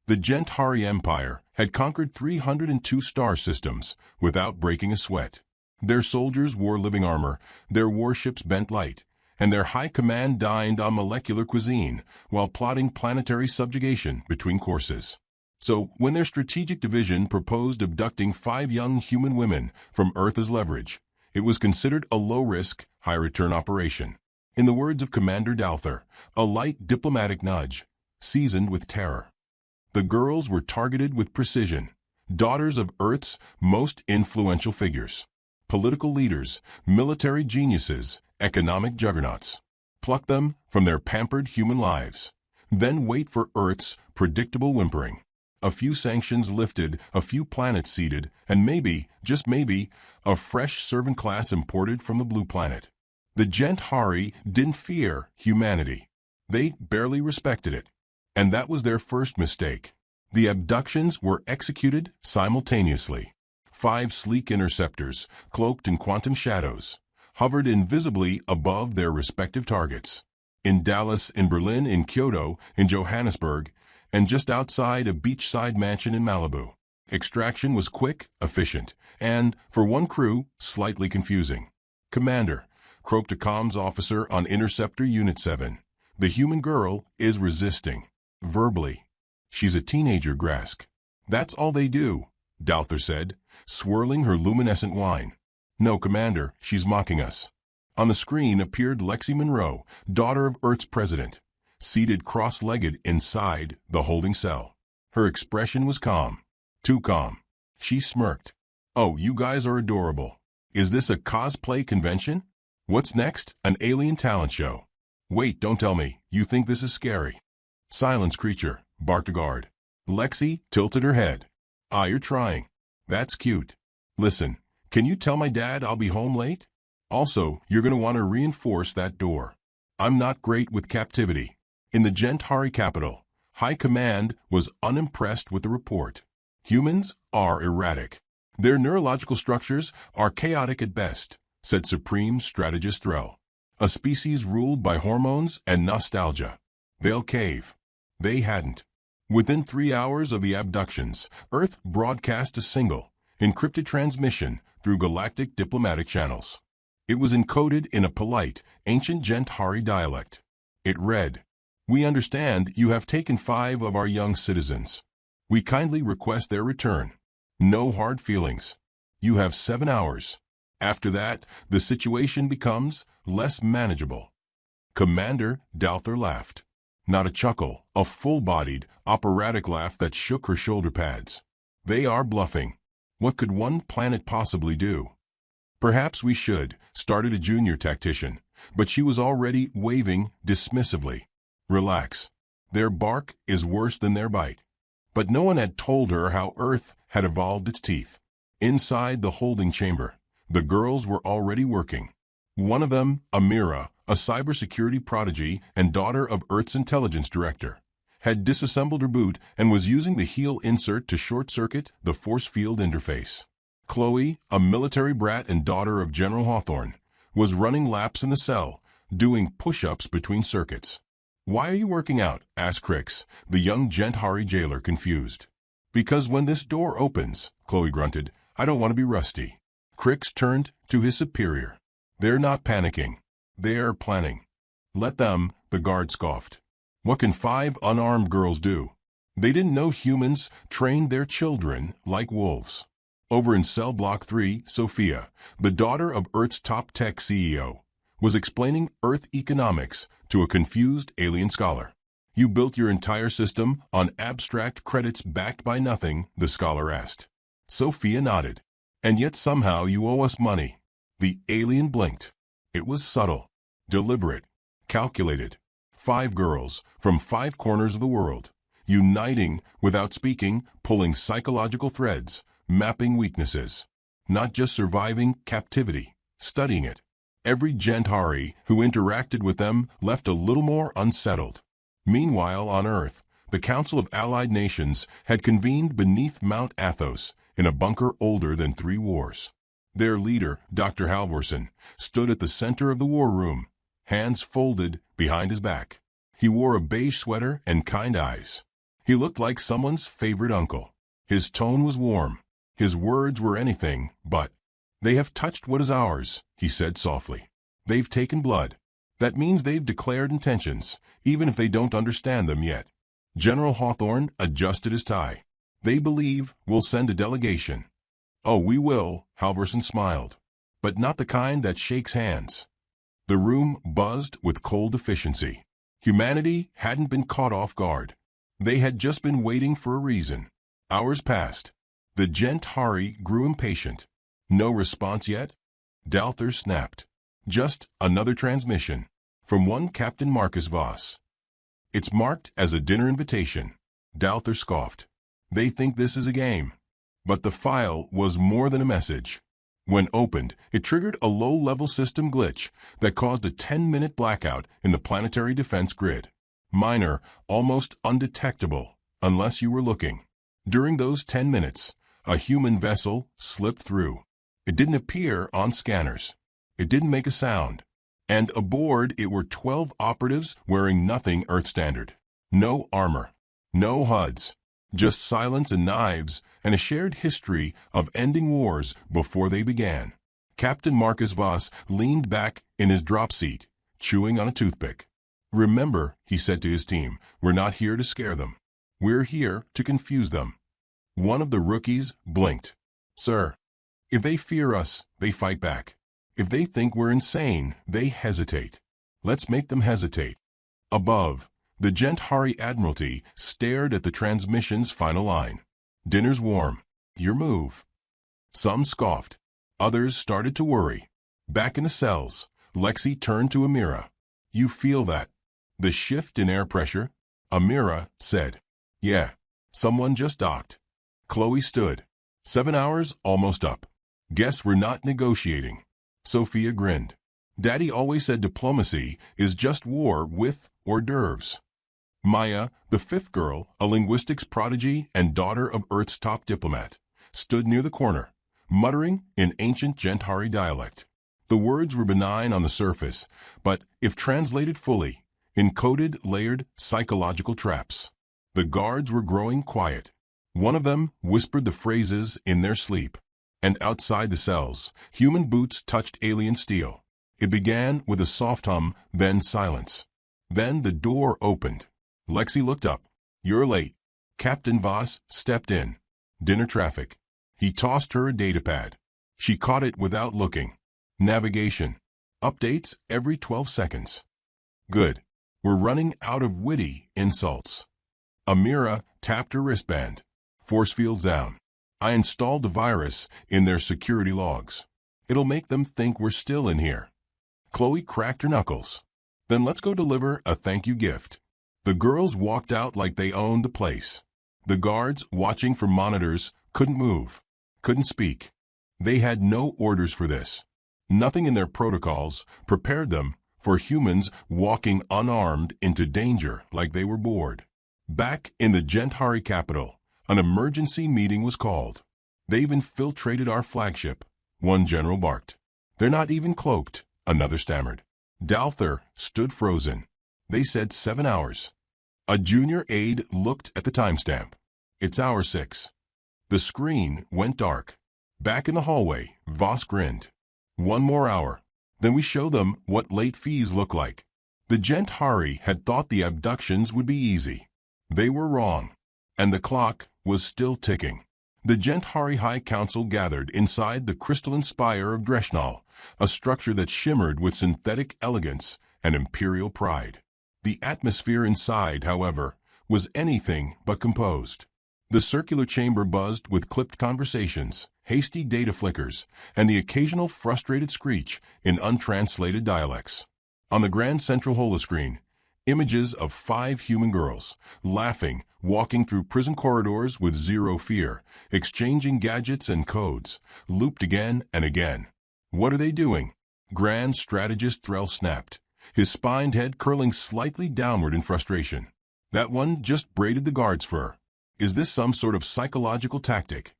The Gentari Empire had conquered 302 star systems without breaking a sweat. Their soldiers wore living armor, their warships bent light, and their high command dined on molecular cuisine while plotting planetary subjugation between courses. So, when their strategic division proposed abducting 5 young human women from Earth as leverage, it was considered a low-risk, high-return operation. In the words of Commander Dalther, a light diplomatic nudge, seasoned with terror. The girls were targeted with precision, daughters of Earth's most influential figures. Political leaders, military geniuses, economic juggernauts. Pluck them from their pampered human lives. Then wait for Earth's predictable whimpering. A few sanctions lifted, a few planets seeded, and maybe, just maybe, a fresh servant class imported from the blue planet. The Gentari didn't fear humanity. They barely respected it. And that was their first mistake. The abductions were executed simultaneously. 5 sleek interceptors, cloaked in quantum shadows, hovered invisibly above their respective targets. In Dallas, in Berlin, in Kyoto, in Johannesburg, and just outside a beachside mansion in Malibu. Extraction was quick, efficient, and, for one crew, slightly confusing. "Commander," croaked a comms officer on Interceptor Unit 7. "The human girl is resisting." Verbally. "She's a teenager, Grask." "That's all they do," Dalther said, swirling her luminescent wine. "No, Commander, she's mocking us." On the screen appeared Lexi Monroe, daughter of Earth's president, seated cross-legged inside the holding cell. Her expression was calm. Too calm. She smirked. "Oh, you guys are adorable. Is this a cosplay convention? What's next? An alien talent show? Wait, don't tell me. You think this is scary?" "Silence, creature," barked a guard. Lexi tilted her head. "Ah, you're trying. That's cute. Listen, can you tell my dad I'll be home late? Also, you're going to want to reinforce that door. I'm not great with captivity." In the Gentari capital, High Command was unimpressed with the report. "Humans are erratic. Their neurological structures are chaotic at best," said Supreme Strategist Threll. "A species ruled by hormones and nostalgia. They'll cave." They hadn't. Within 3 hours of the abductions, Earth broadcast a single, encrypted transmission through galactic diplomatic channels. It was encoded in a polite, ancient Gentari dialect. It read, "We understand you have taken 5 of our young citizens. We kindly request their return. No hard feelings. You have 7 hours. After that, the situation becomes less manageable." Commander Dalther laughed. Not a chuckle, a full-bodied, operatic laugh that shook her shoulder pads. "They are bluffing. What could one planet possibly do?" "Perhaps we should," started a junior tactician, but she was already waving dismissively. "Relax. Their bark is worse than their bite." But no one had told her how Earth had evolved its teeth. Inside the holding chamber, the girls were already working. One of them, Amira, a cybersecurity prodigy and daughter of Earth's intelligence director, had disassembled her boot and was using the heel insert to short-circuit the force field interface. Chloe, a military brat and daughter of General Hawthorne, was running laps in the cell, doing push-ups between circuits. "Why are you working out?" asked Crix, the young Gentari jailer, confused. "Because when this door opens," Chloe grunted, "I don't want to be rusty." Crix turned to his superior. "They're not panicking. They're planning." "Let them," the guard scoffed. "What can 5 unarmed girls do?" They didn't know humans trained their children like wolves. Over in Cell Block 3, Sophia, the daughter of Earth's top tech CEO, was explaining Earth economics to a confused alien scholar. "You built your entire system on abstract credits backed by nothing?" the scholar asked. Sophia nodded. "And yet somehow you owe us money." The alien blinked. It was subtle, deliberate, calculated. 5 girls from 5 corners of the world, uniting without speaking, pulling psychological threads, mapping weaknesses. Not just surviving captivity, studying it. Every Gentari who interacted with them left a little more unsettled. Meanwhile, on Earth, the Council of Allied Nations had convened beneath Mount Athos in a bunker older than 3 wars. Their leader, Dr. Halvorsen, stood at the center of the war room, hands folded behind his back. He wore a beige sweater and kind eyes. He looked like someone's favorite uncle. His tone was warm. His words were anything but. "They have touched what is ours," he said softly. "They've taken blood. That means they've declared intentions, even if they don't understand them yet." General Hawthorne adjusted his tie. "They believe we'll send a delegation." "Oh, we will," Halverson smiled. "But not the kind that shakes hands." The room buzzed with cold efficiency. Humanity hadn't been caught off guard. They had just been waiting for a reason. Hours passed. The Gentari grew impatient. "No response yet?" Dalther snapped. "Just another transmission. From one Captain Marcus Voss." "It's marked as a dinner invitation." Dalther scoffed. "They think this is a game." But the file was more than a message. When opened, it triggered a low-level system glitch that caused a 10-minute blackout in the planetary defense grid. Minor, almost undetectable, unless you were looking. During those 10 minutes, a human vessel slipped through. It didn't appear on scanners. It didn't make a sound. And aboard it were 12 operatives wearing nothing Earth standard. No armor. No HUDs. Just silence and knives and a shared history of ending wars before they began. Captain Marcus Voss leaned back in his drop seat, chewing on a toothpick. "Remember," he said to his team, "we're not here to scare them. We're here to confuse them." One of the rookies blinked. "Sir, if they fear us, they fight back. If they think we're insane, they hesitate. Let's make them hesitate." Above, the Gentari Admiralty stared at the transmission's final line. "Dinner's warm. Your move." Some scoffed. Others started to worry. Back in the cells, Lexi turned to Amira. "You feel that? The shift in air pressure?" Amira said, "Yeah. Someone just docked." Chloe stood. 7 hours almost up. "Guess we're not negotiating." Sophia grinned. "Daddy always said diplomacy is just war with hors d'oeuvres." Maya, the fifth girl, a linguistics prodigy and daughter of Earth's top diplomat, stood near the corner, muttering in ancient Gentari dialect. The words were benign on the surface, but, if translated fully, encoded layered psychological traps. The guards were growing quiet. One of them whispered the phrases in their sleep. And outside the cells, human boots touched alien steel. It began with a soft hum, then silence. Then the door opened. Lexi looked up. "You're late." Captain Voss stepped in. "Dinner traffic." He tossed her a datapad. She caught it without looking. "Navigation. Updates every 12 seconds." "Good. We're running out of witty insults." Amira tapped her wristband. "Force fields down. I installed the virus in their security logs. It'll make them think we're still in here." Chloe cracked her knuckles. "Then let's go deliver a thank you gift." The girls walked out like they owned the place. The guards, watching from monitors, couldn't move, couldn't speak. They had no orders for this. Nothing in their protocols prepared them for humans walking unarmed into danger like they were bored. Back in the Gentari capital, an emergency meeting was called. "They've infiltrated our flagship," one general barked. "They're not even cloaked," another stammered. Dalther stood frozen. "They said 7 hours." A junior aide looked at the timestamp. "It's hour 6. The screen went dark. Back in the hallway, Voss grinned. "1 more hour. Then we show them what late fees look like." The Gentari had thought the abductions would be easy. They were wrong. And the clock was still ticking. The Gentari High Council gathered inside the crystalline spire of Dreshnal, a structure that shimmered with synthetic elegance and imperial pride. The atmosphere inside, however, was anything but composed. The circular chamber buzzed with clipped conversations, hasty data flickers, and the occasional frustrated screech in untranslated dialects. On the grand central holoscreen, images of 5 human girls, laughing, walking through prison corridors with zero fear, exchanging gadgets and codes, looped again and again. "What are they doing?" Grand Strategist Threll snapped, his spined head curling slightly downward in frustration. "That one just braided the guard's fur. Is this some sort of psychological tactic?"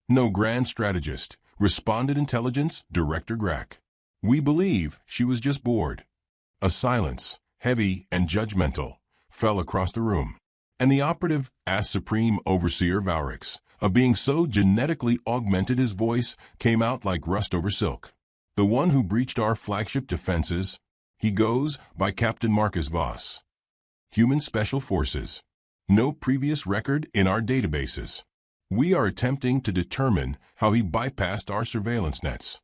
"No, Grand Strategist," responded Intelligence Director Grack. "We believe she was just bored." A silence, heavy and judgmental, fell across the room. And the operative asked Supreme Overseer Valrix, a being so genetically augmented his voice came out like rust over silk. The one who breached our flagship defenses, he goes by Captain Marcus Voss. Human Special Forces. No previous record in our databases. We are attempting to determine how he bypassed our surveillance nets.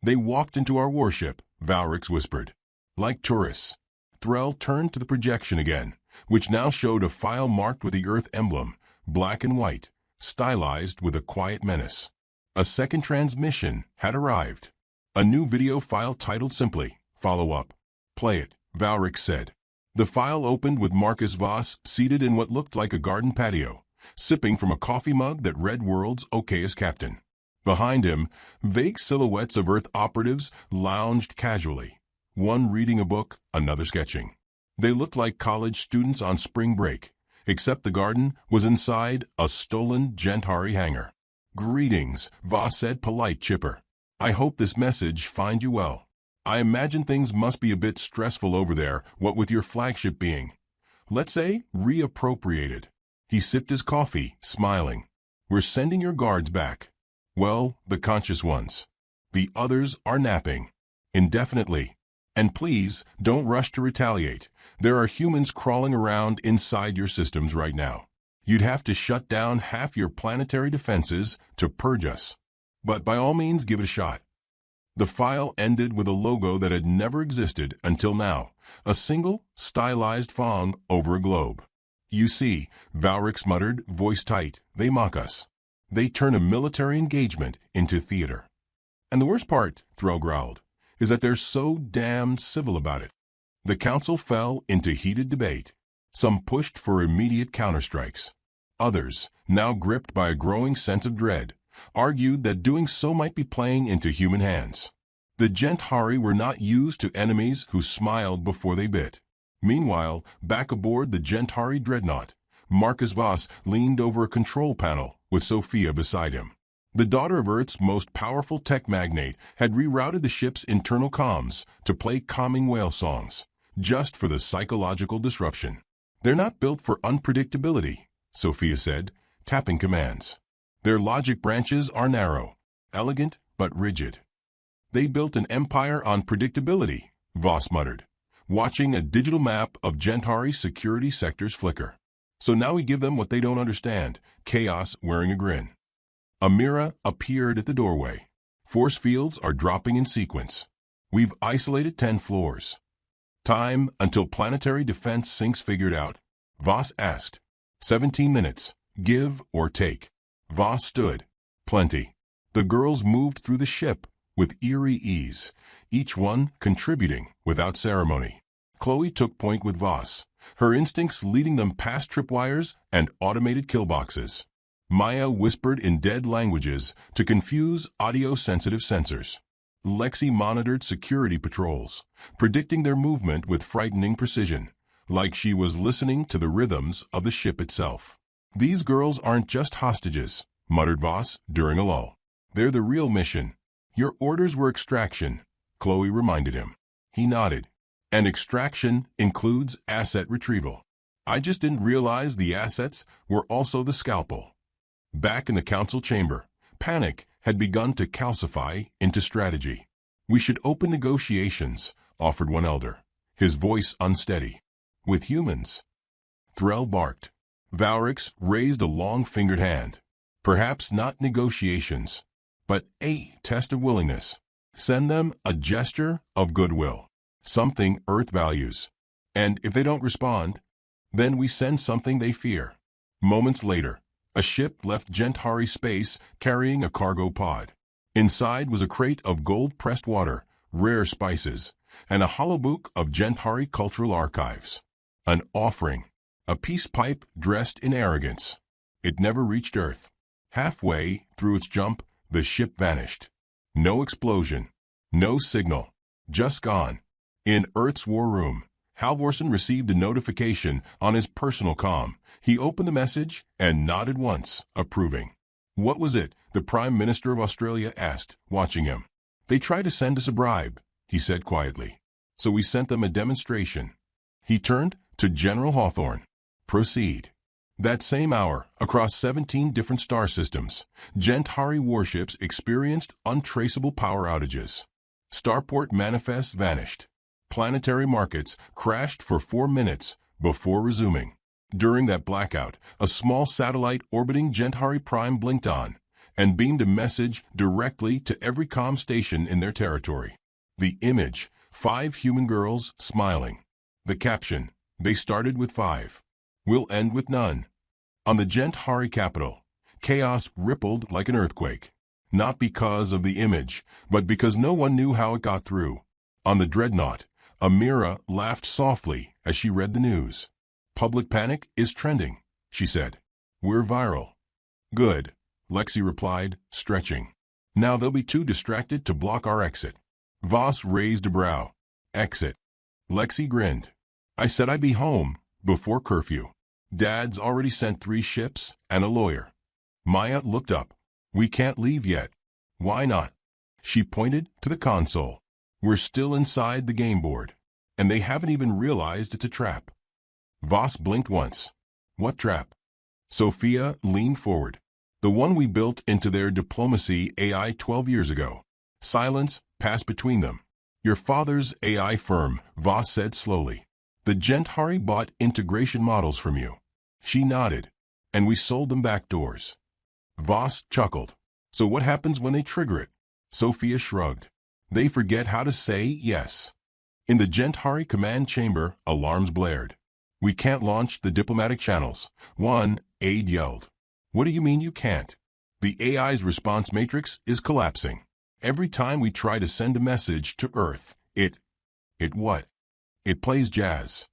They walked into our warship, Valrix whispered. Like tourists. Threll turned to the projection again, which now showed a file marked with the Earth emblem, black and white, stylized with a quiet menace. A second transmission had arrived. A new video file titled simply, Follow Up. Play it, Valrix said. The file opened with Marcus Voss seated in what looked like a garden patio, sipping from a coffee mug that read World's Okayest Captain. Behind him, vague silhouettes of Earth operatives lounged casually, one reading a book, another sketching. They looked like college students on spring break, except the garden was inside a stolen Gentari hangar. Greetings, Voss said, polite chipper. I hope this message find you well. I imagine things must be a bit stressful over there, what with your flagship being, let's say, reappropriated. He sipped his coffee, smiling. We're sending your guards back. Well, the conscious ones. The others are napping. Indefinitely. And please, don't rush to retaliate. There are humans crawling around inside your systems right now. You'd have to shut down half your planetary defenses to purge us. But by all means, give it a shot. The file ended with a logo that had never existed until now, a single, stylized fong over a globe. You see, Valrix muttered, voice tight, they mock us. They turn a military engagement into theater. And the worst part, Threll growled, is that they're so damned civil about it. The council fell into heated debate. Some pushed for immediate counterstrikes. Others, now gripped by a growing sense of dread, argued that doing so might be playing into human hands. The Gentari were not used to enemies who smiled before they bit. Meanwhile, back aboard the Gentari dreadnought, Marcus Voss leaned over a control panel with Sophia beside him. The daughter of Earth's most powerful tech magnate had rerouted the ship's internal comms to play calming whale songs, just for the psychological disruption. They're not built for unpredictability, Sophia said, tapping commands. Their logic branches are narrow, elegant but rigid. They built an empire on predictability, Voss muttered, watching a digital map of Gentari's security sectors flicker. So now we give them what they don't understand, chaos wearing a grin. Amira appeared at the doorway. Force fields are dropping in sequence. We've isolated 10 floors. Time until planetary defense sinks figured out. Voss asked. 17 minutes. Give or take. Voss stood. Plenty. The girls moved through the ship with eerie ease, each one contributing without ceremony. Chloe took point with Voss, her instincts leading them past tripwires and automated killboxes. Maya whispered in dead languages to confuse audio-sensitive sensors. Lexi monitored security patrols, predicting their movement with frightening precision, like she was listening to the rhythms of the ship itself. These girls aren't just hostages, muttered Voss during a lull. They're the real mission. Your orders were extraction, Chloe reminded him. He nodded. And extraction includes asset retrieval. I just didn't realize the assets were also the scalpel. Back in the council chamber, panic had begun to calcify into strategy. We should open negotiations, offered one elder, his voice unsteady. With humans. Threll barked. Valrix raised a long-fingered hand. Perhaps not negotiations, but a test of willingness. Send them a gesture of goodwill, something Earth values. And if they don't respond, then we send something they fear. Moments later, a ship left Gentari space carrying a cargo pod. Inside was a crate of gold-pressed water, rare spices, and a hollow book of Gentari cultural archives. An offering, a peace pipe dressed in arrogance. It never reached Earth. Halfway through its jump, the ship vanished. No explosion, no signal, just gone. In Earth's war room, Halvorsen received a notification on his personal comm. He opened the message and nodded once, approving. What was it? The Prime Minister of Australia asked, watching him. They tried to send us a bribe, he said quietly. So we sent them a demonstration. He turned to General Hawthorne. Proceed. That same hour, across 17 different star systems, Gentari warships experienced untraceable power outages. Starport manifests vanished. Planetary markets crashed for 4 minutes before resuming. During that blackout, a small satellite orbiting Gentari Prime blinked on and beamed a message directly to every comm station in their territory. The image, 5 human girls smiling. The caption, "They started with 5. We'll end with none." On the Gentari capital, chaos rippled like an earthquake. Not because of the image, but because no one knew how it got through. On the dreadnought, Amira laughed softly as she read the news. "Public panic is trending," she said. "We're viral." "Good," Lexi replied, stretching. "Now they'll be too distracted to block our exit." Voss raised a brow. "Exit?" Lexi grinned. "I said I'd be home before curfew. Dad's already sent 3 ships and a lawyer." Maya looked up. "We can't leave yet." "Why not?" She pointed to the console. "We're still inside the game board, and they haven't even realized it's a trap." Voss blinked once. "What trap?" Sophia leaned forward. "The one we built into their diplomacy AI 12 years ago." Silence passed between them. "Your father's AI firm," Voss said slowly. "The Gentari bought integration models from you." She nodded. "And we sold them backdoors." Voss chuckled. "So what happens when they trigger it?" Sophia shrugged. "They forget how to say yes." In the Gentari command chamber, alarms blared. "We can't launch the diplomatic channels." One aide yelled. "What do you mean you can't?" "The AI's response matrix is collapsing. Every time we try to send a message to Earth, it what? It plays jazz."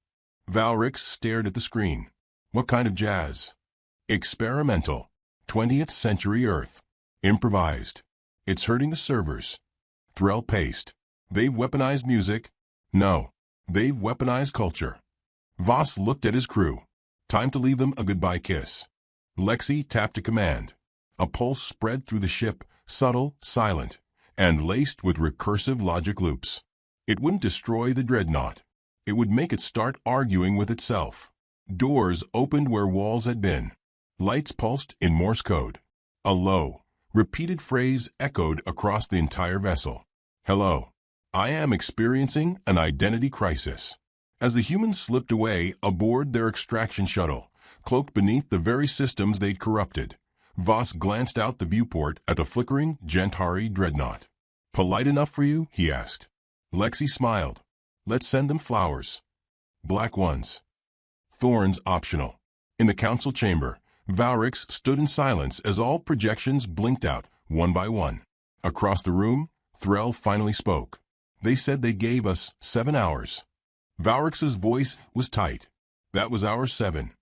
Valrix stared at the screen. "What kind of jazz?" "Experimental. 20th century Earth. Improvised. It's hurting the servers." Threll paced. "They've weaponized music." "No. They've weaponized culture." Voss looked at his crew. "Time to leave them a goodbye kiss." Lexi tapped a command. A pulse spread through the ship, subtle, silent, and laced with recursive logic loops. It wouldn't destroy the dreadnought. It would make it start arguing with itself. Doors opened where walls had been. Lights pulsed in Morse code. A low, repeated phrase echoed across the entire vessel. "Hello. I am experiencing an identity crisis." As the humans slipped away aboard their extraction shuttle, cloaked beneath the very systems they'd corrupted, Voss glanced out the viewport at the flickering Gentari dreadnought. "Polite enough for you?" he asked. Lexi smiled. "Let's send them flowers." "Black ones." "Thorns optional." In the council chamber, Valrix stood in silence as all projections blinked out, one by one. Across the room, Threll finally spoke. "They said they gave us 7 hours." Valrix's voice was tight. "That was hour 7.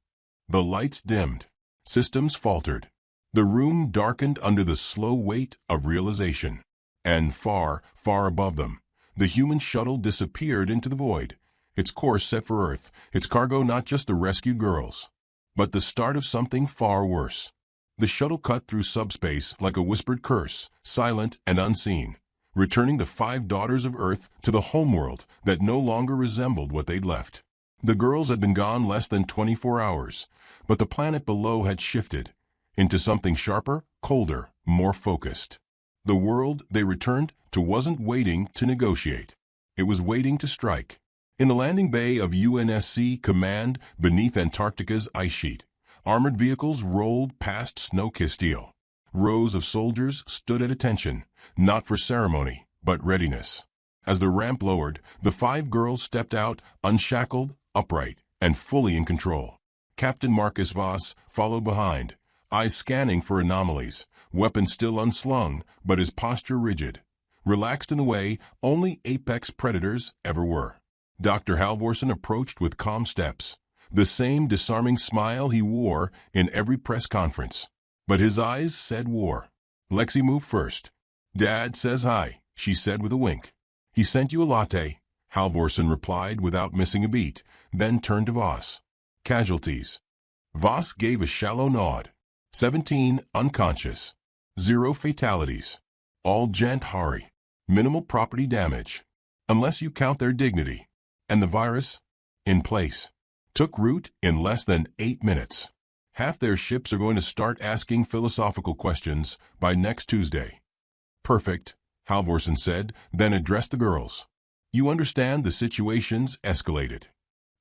The lights dimmed. Systems faltered. The room darkened under the slow weight of realization. And far, far above them, the human shuttle disappeared into the void, its course set for Earth, its cargo not just the rescued girls, but the start of something far worse. The shuttle cut through subspace like a whispered curse, silent and unseen, returning the 5 daughters of Earth to the homeworld that no longer resembled what they'd left. The girls had been gone less than 24 hours, but the planet below had shifted into something sharper, colder, more focused. The world they returned to wasn't waiting to negotiate. It was waiting to strike. In the landing bay of UNSC Command beneath Antarctica's ice sheet, armored vehicles rolled past snow-kissed steel. Rows of soldiers stood at attention, not for ceremony, but readiness. As the ramp lowered, the 5 girls stepped out, unshackled, upright, and fully in control. Captain Marcus Voss followed behind, eyes scanning for anomalies, weapon still unslung, but his posture rigid, relaxed in the way only apex predators ever were. Dr. Halvorsen approached with calm steps, the same disarming smile he wore in every press conference. But his eyes said war. Lexi moved first. "Dad says hi," she said with a wink. "He sent you a latte," Halvorsen replied without missing a beat, then turned to Voss. "Casualties." Voss gave a shallow nod. 17 unconscious. 0 fatalities. All Gentari. Minimal property damage. Unless you count their dignity. And the virus? In place. Took root in less than 8 minutes. Half their ships are going to start asking philosophical questions by next Tuesday. Perfect, Halvorsen said, then addressed the girls. You understand the situation's escalated.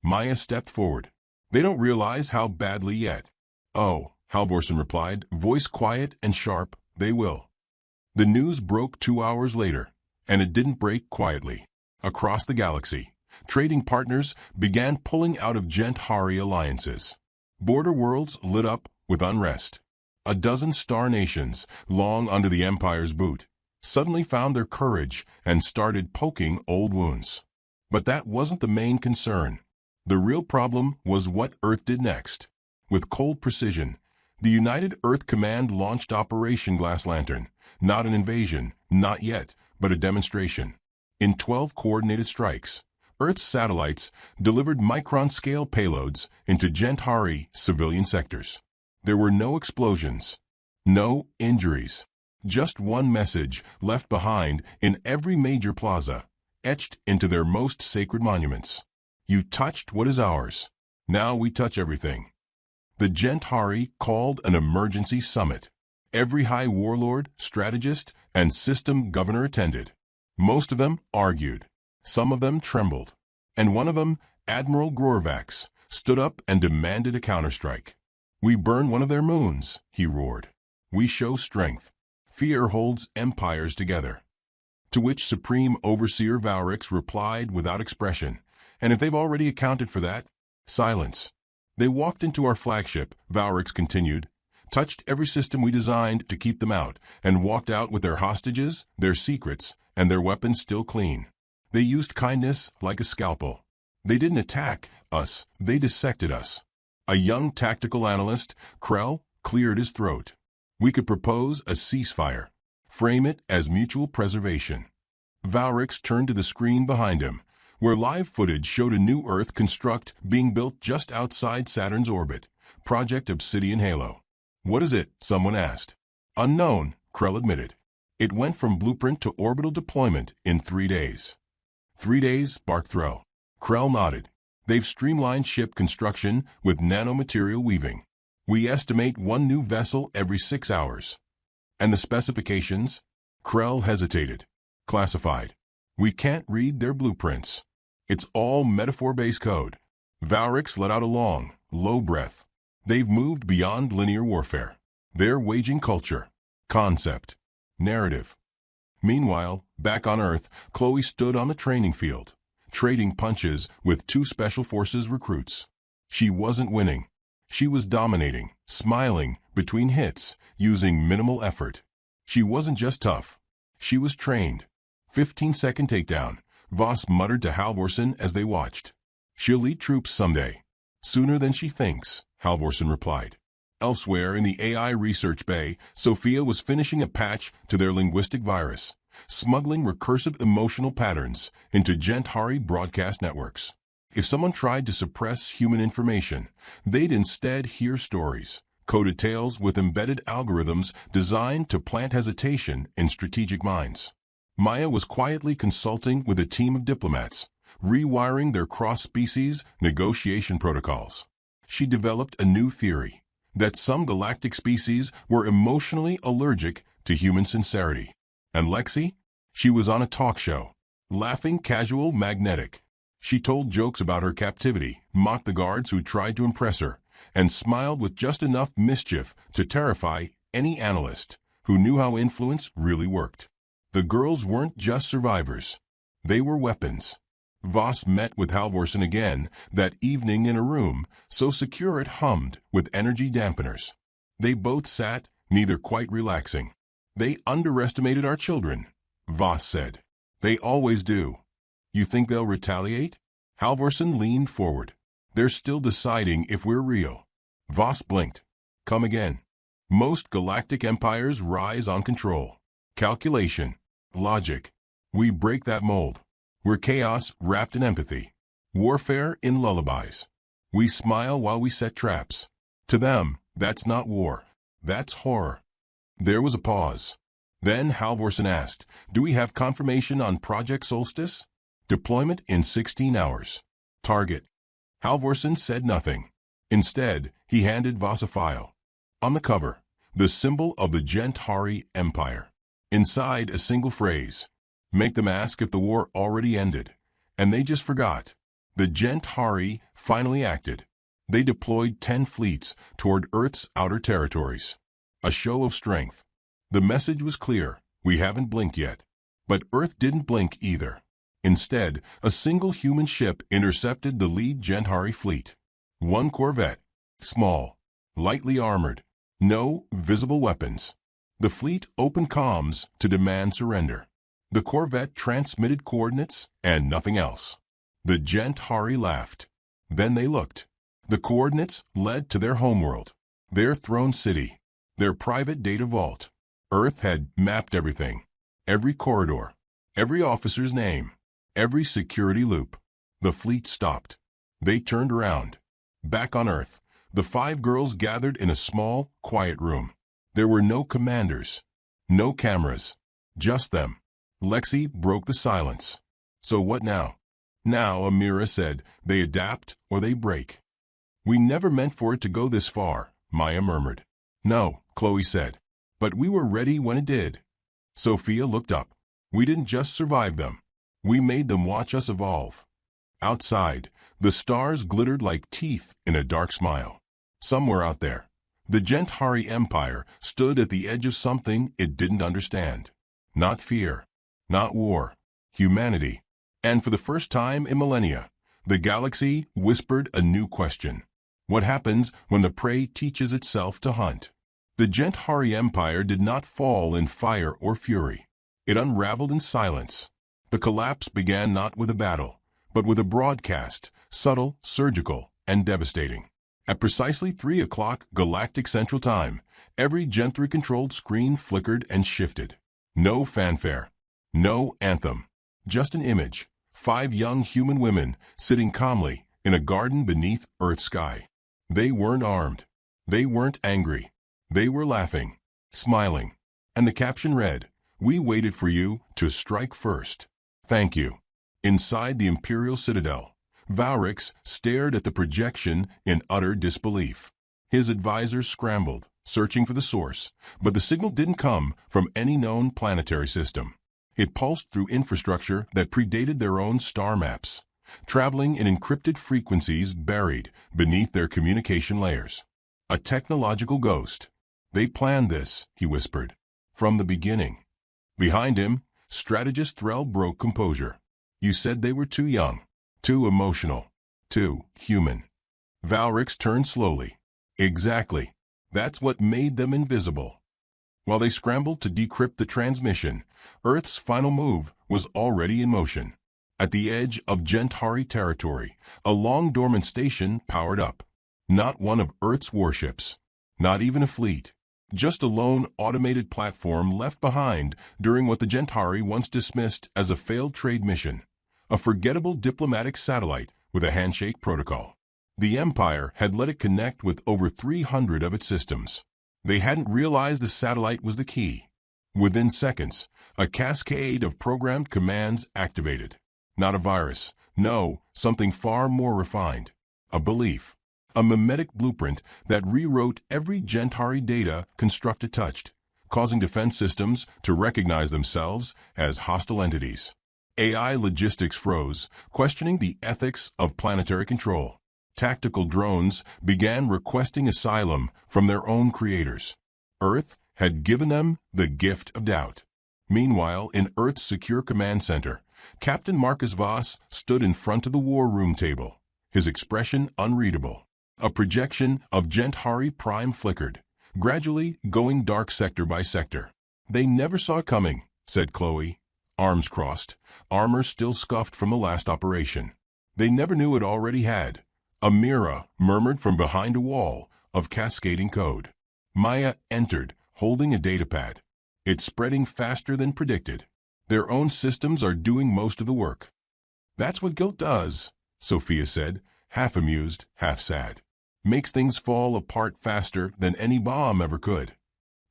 Maya stepped forward. They don't realize how badly yet. Oh, Halvorsen replied, voice quiet and sharp, they will. The news broke 2 hours later, and it didn't break quietly. Across the galaxy, trading partners began pulling out of Gentari alliances. Border worlds lit up with unrest. A dozen star nations, long under the Empire's boot, suddenly found their courage and started poking old wounds. But that wasn't the main concern. The real problem was what Earth did next. With cold precision, the United Earth Command launched Operation Glass Lantern. Not an invasion, not yet, but a demonstration. In 12 coordinated strikes, Earth's satellites delivered micron-scale payloads into Gentari civilian sectors. There were no explosions, no injuries. Just one message left behind in every major plaza, etched into their most sacred monuments. You touched what is ours. Now we touch everything. The Gentari called an emergency summit. Every high warlord, strategist, and system governor attended. Most of them argued. Some of them trembled. And one of them, Admiral Grorvax, stood up and demanded a counterstrike. We burn one of their moons, he roared. We show strength. Fear holds empires together. To which Supreme Overseer Valrix replied without expression, and if they've already accounted for that, silence. They walked into our flagship, Valrix continued, touched every system we designed to keep them out, and walked out with their hostages, their secrets, and their weapons still clean. They used kindness like a scalpel. They didn't attack us, they dissected us. A young tactical analyst, Krell, cleared his throat. We could propose a ceasefire. Frame it as mutual preservation. Valrix turned to the screen behind him, where live footage showed a new Earth construct being built just outside Saturn's orbit, Project Obsidian Halo. What is it? Someone asked. Unknown, Krell admitted. It went from blueprint to orbital deployment in 3 days. 3 days, barked Threll. Krell nodded. They've streamlined ship construction with nanomaterial weaving. We estimate 1 new vessel every 6 hours. And the specifications? Krell hesitated. Classified. We can't read their blueprints. It's all metaphor-based code. Valrix let out a long, low breath. They've moved beyond linear warfare. They're waging culture, concept, narrative. Meanwhile, back on Earth, Chloe stood on the training field, trading punches with 2 Special Forces recruits. She wasn't winning. She was dominating, smiling between hits, using minimal effort. She wasn't just tough. She was trained. 15-second takedown, Voss muttered to Halvorsen as they watched. She'll lead troops someday. Sooner than she thinks, Halvorsen replied. Elsewhere in the AI research bay, Sophia was finishing a patch to their linguistic virus, smuggling recursive emotional patterns into Gentari broadcast networks. If someone tried to suppress human information, they'd instead hear stories, coded tales with embedded algorithms designed to plant hesitation in strategic minds. Maya was quietly consulting with a team of diplomats, rewiring their cross-species negotiation protocols. She developed a new theory, that some galactic species were emotionally allergic to human sincerity. And Lexi? She was on a talk show, laughing casual, magnetic. She told jokes about her captivity, mocked the guards who tried to impress her, and smiled with just enough mischief to terrify any analyst who knew how influence really worked. The girls weren't just survivors. They were weapons. Voss met with Halvorsen again that evening in a room so secure it hummed with energy dampeners. They both sat, neither quite relaxing. They underestimated our children, Voss said. They always do. You think they'll retaliate? Halvorsen leaned forward. They're still deciding if we're real. Voss blinked. Come again. Most galactic empires rise on control, calculation, logic. We break that mold. We're chaos wrapped in empathy. Warfare in lullabies. We smile while we set traps. To them, that's not war. That's horror. There was a pause. Then Halvorsen asked, do we have confirmation on Project Solstice? Deployment in 16 hours. Target. Halvorsen said nothing. Instead, he handed Voss a file. On the cover, the symbol of the Gentari Empire. Inside, a single phrase. Make them ask if the war already ended. And they just forgot. The Gentari finally acted. They deployed 10 fleets toward Earth's outer territories. A show of strength. The message was clear. We haven't blinked yet. But Earth didn't blink either. Instead, a single human ship intercepted the lead Gentari fleet. One corvette. Small. Lightly armored. No visible weapons. The fleet opened comms to demand surrender. The corvette transmitted coordinates and nothing else. The Gentari laughed. Then they looked. The coordinates led to their homeworld, their throne city, their private data vault. Earth had mapped everything. Every corridor, every officer's name, every security loop. The fleet stopped. They turned around. Back on Earth, the 5 girls gathered in a small, quiet room. There were no commanders, no cameras, just them. Lexi broke the silence. So what now? Now, Amira said, they adapt or they break. We never meant for it to go this far, Maya murmured. No, Chloe said. But we were ready when it did. Sophia looked up. We didn't just survive them. We made them watch us evolve. Outside, the stars glittered like teeth in a dark smile. Somewhere out there, the Gentari Empire stood at the edge of something it didn't understand. Not fear, not war, humanity. And for the first time in millennia, the galaxy whispered a new question. What happens when the prey teaches itself to hunt? The Gentari Empire did not fall in fire or fury. It unraveled in silence. The collapse began not with a battle, but with a broadcast, subtle, surgical, and devastating. At precisely 3 o'clock Galactic Central Time, every Gentry-controlled screen flickered and shifted. No fanfare, no anthem, just an image. 5 young human women sitting calmly in a garden beneath Earth's sky. They weren't armed. They weren't angry. They were laughing, smiling. And the caption read, "We waited for you to strike first. Thank you." Inside the Imperial Citadel, Valrix stared at the projection in utter disbelief. His advisors scrambled, searching for the source, but the signal didn't come from any known planetary system. It pulsed through infrastructure that predated their own star maps, traveling in encrypted frequencies buried beneath their communication layers. A technological ghost. They planned this, he whispered, from the beginning. Behind him, strategist Threll broke composure. You said they were too young, too emotional, too human. Valrix turned slowly. Exactly. That's what made them invisible. While they scrambled to decrypt the transmission, Earth's final move was already in motion. At the edge of Gentari territory, a long-dormant station powered up. Not one of Earth's warships. Not even a fleet. Just a lone automated platform left behind during what the Gentari once dismissed as a failed trade mission. A forgettable diplomatic satellite with a handshake protocol. The Empire had let it connect with over 300 of its systems. They hadn't realized the satellite was the key. Within seconds, a cascade of programmed commands activated. Not a virus. No, something far more refined. A belief. A mimetic blueprint that rewrote every Gentari data Constructa touched, causing defense systems to recognize themselves as hostile entities. AI logistics froze, questioning the ethics of planetary control. Tactical drones began requesting asylum from their own creators. Earth had given them the gift of doubt. Meanwhile, in Earth's secure command center, Captain Marcus Voss stood in front of the war room table, his expression unreadable. A projection of Gentari Prime flickered, gradually going dark sector by sector. They never saw it coming, said Chloe, arms crossed, armor still scuffed from the last operation. They never knew it already had. Amira murmured from behind a wall of cascading code. Maya entered, holding a datapad. It's spreading faster than predicted. Their own systems are doing most of the work. That's what guilt does, Sophia said, half amused, half sad. Makes things fall apart faster than any bomb ever could.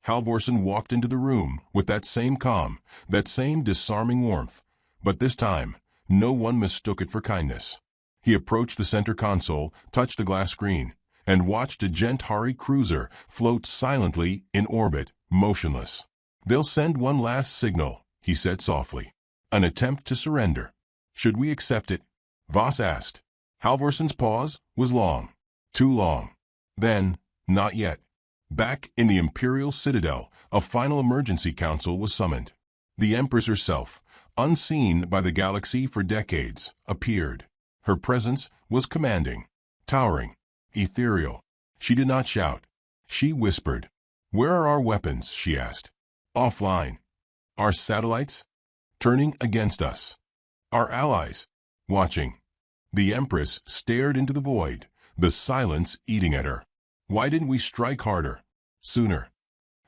Halvorsen walked into the room with that same calm, that same disarming warmth. But this time, no one mistook it for kindness. He approached the center console, touched the glass screen, and watched a Gentari cruiser float silently in orbit, motionless. "They'll send one last signal," he said softly. "An attempt to surrender. Should we accept it?" Voss asked. Halvorsen's pause was long. Too long. Then, "Not yet." Back in the Imperial Citadel, a final emergency council was summoned. The Empress herself, unseen by the galaxy for decades, appeared. Her presence was commanding, towering, ethereal. She did not shout. She whispered. "Where are our weapons?" she asked. "Offline." "Our satellites?" "Turning against us." "Our allies?" "Watching." The Empress stared into the void, the silence eating at her. "Why didn't we strike harder? Sooner?"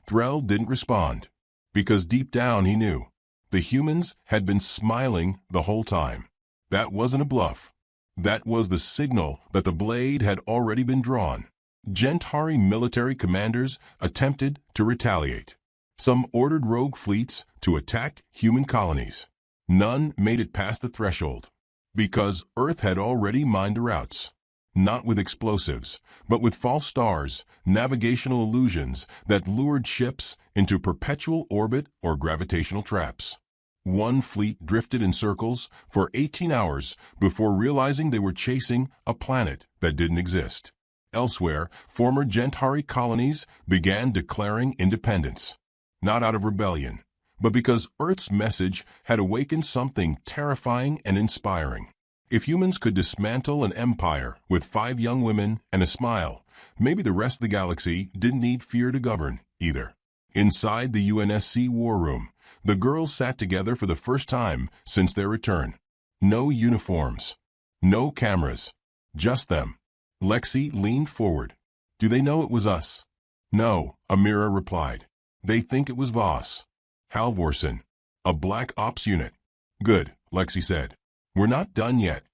Threll didn't respond. Because deep down he knew. The humans had been smiling the whole time. That wasn't a bluff. That was the signal that the blade had already been drawn. Gentari military commanders attempted to retaliate. Some ordered rogue fleets to attack human colonies. None made it past the threshold. Because Earth had already mined the routes. Not with explosives, but with false stars, navigational illusions that lured ships into perpetual orbit or gravitational traps. One fleet drifted in circles for 18 hours before realizing they were chasing a planet that didn't exist. Elsewhere, former Gentari colonies began declaring independence. Not out of rebellion, but because Earth's message had awakened something terrifying and inspiring. If humans could dismantle an empire with 5 young women and a smile, maybe the rest of the galaxy didn't need fear to govern, either. Inside the UNSC war room, the girls sat together for the first time since their return. No uniforms. No cameras. Just them. Lexi leaned forward. "Do they know it was us?" "No," Amira replied. "They think it was Voss." "Halvorsen. A black ops unit." "Good," Lexi said. "We're not done yet."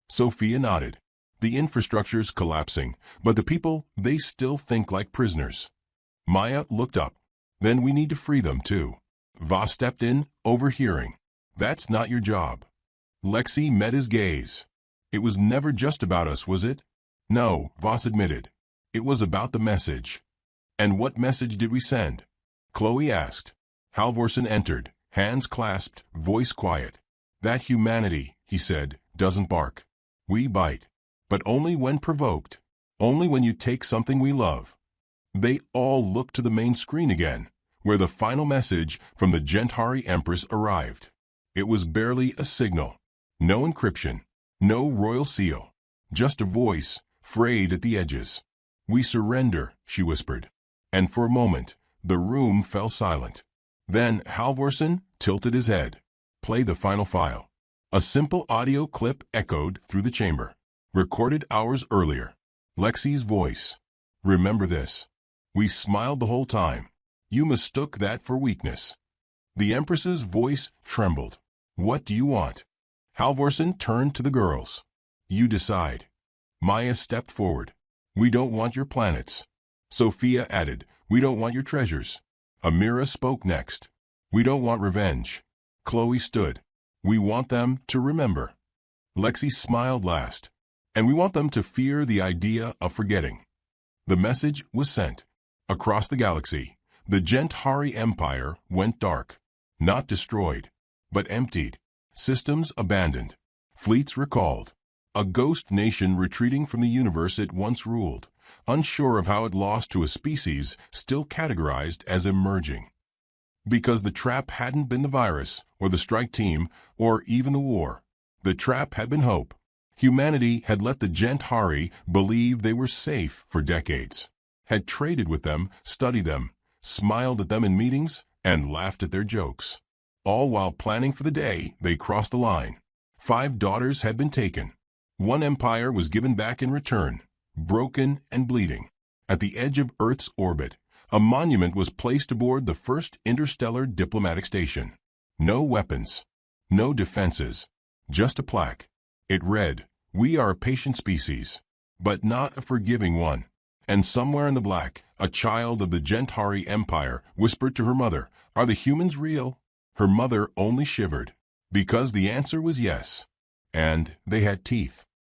Sophia nodded. "The infrastructure's collapsing, but the people, they still think like prisoners." Maya looked up. "Then we need to free them, too." Voss stepped in, overhearing. "That's not your job." Lexi met his gaze. "It was never just about us, was it?" "No," Voss admitted. "It was about the message." "And what message did we send?" Chloe asked. Halvorsen entered, hands clasped, voice quiet. "That humanity," he said, "doesn't bark. We bite. But only when provoked. Only when you take something we love." They all looked to the main screen again, where the final message from the Gentari Empress arrived. It was barely a signal. No encryption. No royal seal. Just a voice, frayed at the edges. "We surrender," she whispered. And for a moment, the room fell silent. Then Halvorsen tilted his head. "Play the final file." A simple audio clip echoed through the chamber. Recorded hours earlier. Lexi's voice. "Remember this. We smiled the whole time. You mistook that for weakness." The Empress's voice trembled. "What do you want?" Halvorsen turned to the girls. "You decide." Maya stepped forward. "We don't want your planets." Sophia added, "We don't want your treasures." Amira spoke next. "We don't want revenge." Chloe stood. "We want them to remember." Lexi smiled last. "And we want them to fear the idea of forgetting." The message was sent. Across the galaxy, the Gentari Empire went dark. Not destroyed, but emptied. Systems abandoned. Fleets recalled. A ghost nation retreating from the universe it once ruled, unsure of how it lost to a species still categorized as emerging. Because the trap hadn't been the virus, or the strike team, or even the war. The trap had been hope. Humanity had let the Gentari believe they were safe for decades. Had traded with them, studied them, smiled at them in meetings, and laughed at their jokes. All while planning for the day they crossed the line. 5 daughters had been taken. 1 empire was given back in return, broken and bleeding. At the edge of Earth's orbit, a monument was placed aboard the first interstellar diplomatic station. No weapons, no defenses, just a plaque. It read, "We are a patient species, but not a forgiving one." And somewhere in the black, a child of the Gentari Empire whispered to her mother, "Are the humans real?" Her mother only shivered, because the answer was yes. And they had teeth.